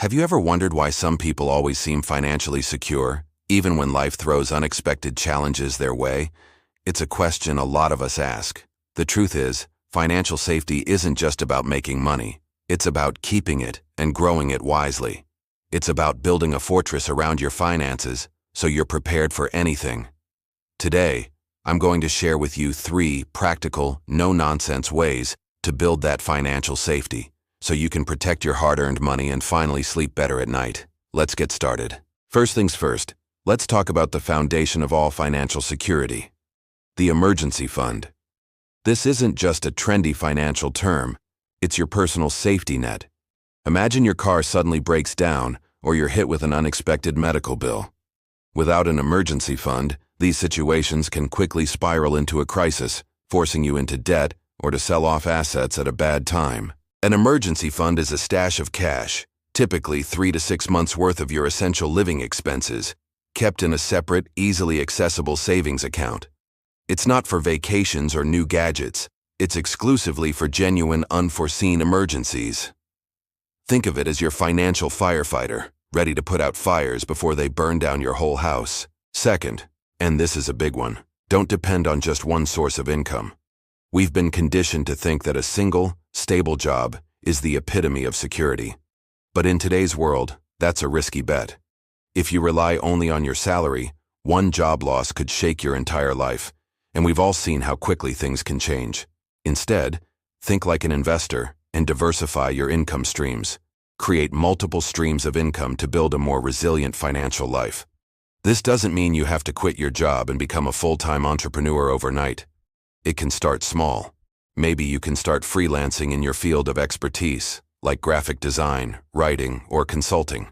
Have you ever wondered why some people always seem financially secure, even when life throws unexpected challenges their way? It's a question a lot of us ask. The truth is, financial safety isn't just about making money. It's about keeping it and growing it wisely. It's about building a fortress around your finances so you're prepared for anything. Today, I'm going to share with you 3 practical, no-nonsense ways to build that financial safety, so you can protect your hard-earned money and finally sleep better at night. Let's get started. First things first, let's talk about the foundation of all financial security: the emergency fund. This isn't just a trendy financial term, it's your personal safety net. Imagine your car suddenly breaks down or you're hit with an unexpected medical bill. Without an emergency fund, these situations can quickly spiral into a crisis, forcing you into debt or to sell off assets at a bad time. An emergency fund is a stash of cash, typically 3 to 6 months' worth of your essential living expenses, kept in a separate, easily accessible savings account. It's not for vacations or new gadgets. It's exclusively for genuine, unforeseen emergencies. Think of it as your financial firefighter, ready to put out fires before they burn down your whole house. Second, and this is a big one, don't depend on just one source of income. We've been conditioned to think that a single, stable job is the epitome of security. But in today's world, that's a risky bet. If you rely only on your salary, one job loss could shake your entire life, and we've all seen how quickly things can change. Instead, think like an investor and diversify your income streams. Create multiple streams of income to build a more resilient financial life. This doesn't mean you have to quit your job and become a full-time entrepreneur overnight. It can start small. Maybe you can start freelancing in your field of expertise, like graphic design, writing, or consulting.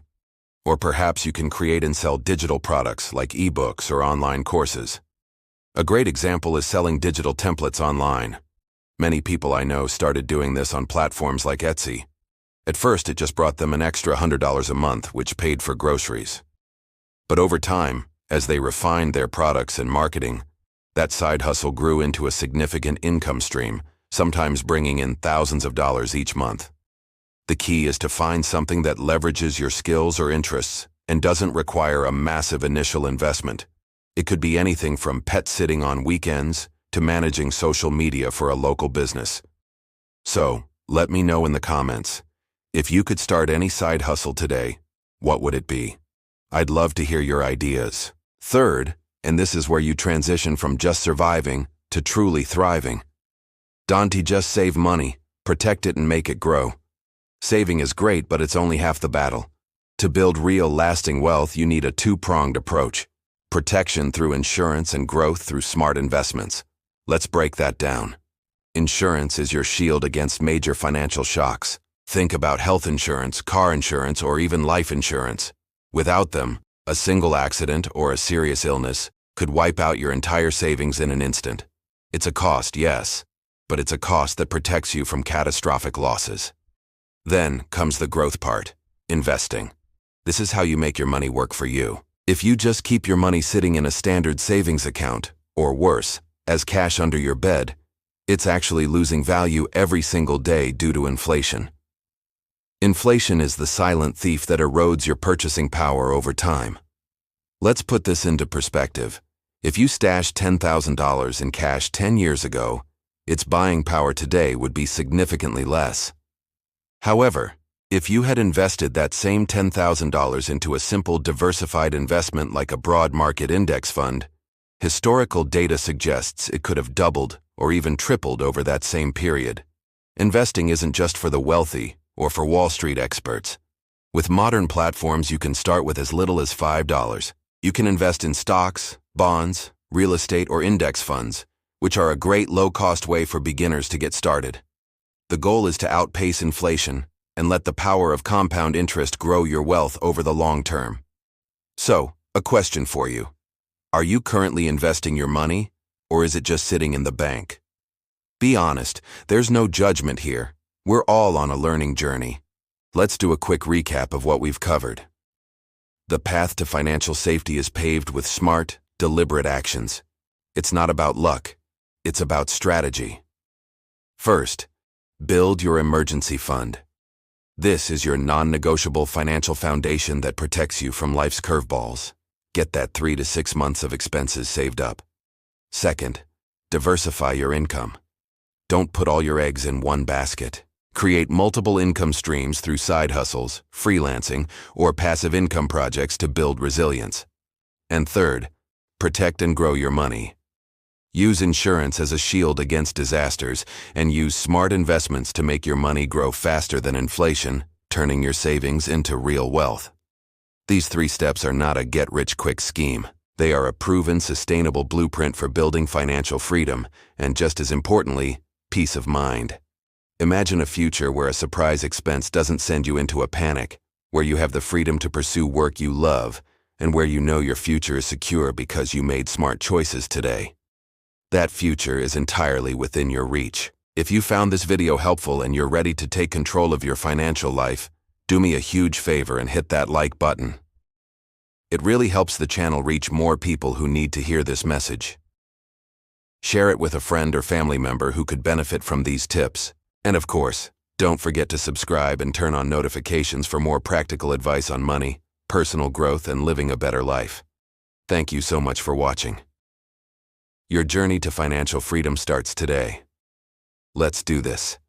Or perhaps you can create and sell digital products like ebooks or online courses. A great example is selling digital templates online. Many people I know started doing this on platforms like Etsy. At first, it just brought them an extra $100 a month, which paid for groceries. But over time, as they refined their products and marketing, that side hustle grew into a significant income stream, sometimes bringing in thousands of dollars each month. The key is to find something that leverages your skills or interests and doesn't require a massive initial investment. It could be anything from pet sitting on weekends to managing social media for a local business. So, let me know in the comments, if you could start any side hustle today, what would it be? I'd love to hear your ideas. Third, and this is where you transition from just surviving to truly thriving. Don't just save money, protect it and make it grow. Saving is great, but it's only half the battle. To build real, lasting wealth, you need a 2-pronged approach: protection through insurance and growth through smart investments. Let's break that down. Insurance is your shield against major financial shocks. Think about health insurance, car insurance, or even life insurance. Without them, a single accident or a serious illness could wipe out your entire savings in an instant. It's a cost, yes, but it's a cost that protects you from catastrophic losses. Then comes the growth part: investing. This is how you make your money work for you. If you just keep your money sitting in a standard savings account, or worse, as cash under your bed, it's actually losing value every single day due to inflation. Inflation is the silent thief that erodes your purchasing power over time. Let's put this into perspective. If you stashed $10,000 in cash 10 years ago, its buying power today would be significantly less. However, if you had invested that same $10,000 into a simple diversified investment like a broad market index fund, historical data suggests it could have doubled or even tripled over that same period. Investing isn't just for the wealthy or for Wall Street experts. With modern platforms, you can start with as little as $5. You can invest in stocks, bonds, real estate, or index funds, which are a great low-cost way for beginners to get started. The goal is to outpace inflation and let the power of compound interest grow your wealth over the long term. So, a question for you. Are you currently investing your money, or is it just sitting in the bank? Be honest, there's no judgment here. We're all on a learning journey. Let's do a quick recap of what we've covered. The path to financial safety is paved with smart, deliberate actions. It's not about luck. It's about strategy. First, build your emergency fund. This is your non-negotiable financial foundation that protects you from life's curveballs. Get that 3 to 6 months of expenses saved up. Second, diversify your income. Don't put all your eggs in one basket. Create multiple income streams through side hustles, freelancing, or passive income projects to build resilience. And third, protect and grow your money. Use insurance as a shield against disasters and use smart investments to make your money grow faster than inflation, turning your savings into real wealth. These 3 steps are not a get-rich-quick scheme. They are a proven, sustainable blueprint for building financial freedom and, just as importantly, peace of mind. Imagine a future where a surprise expense doesn't send you into a panic, where you have the freedom to pursue work you love, and where you know your future is secure because you made smart choices today. That future is entirely within your reach. If you found this video helpful and you're ready to take control of your financial life, do me a huge favor and hit that like button. It really helps the channel reach more people who need to hear this message. Share it with a friend or family member who could benefit from these tips. And of course, don't forget to subscribe and turn on notifications for more practical advice on money, personal growth, and living a better life. Thank you so much for watching. Your journey to financial freedom starts today. Let's do this.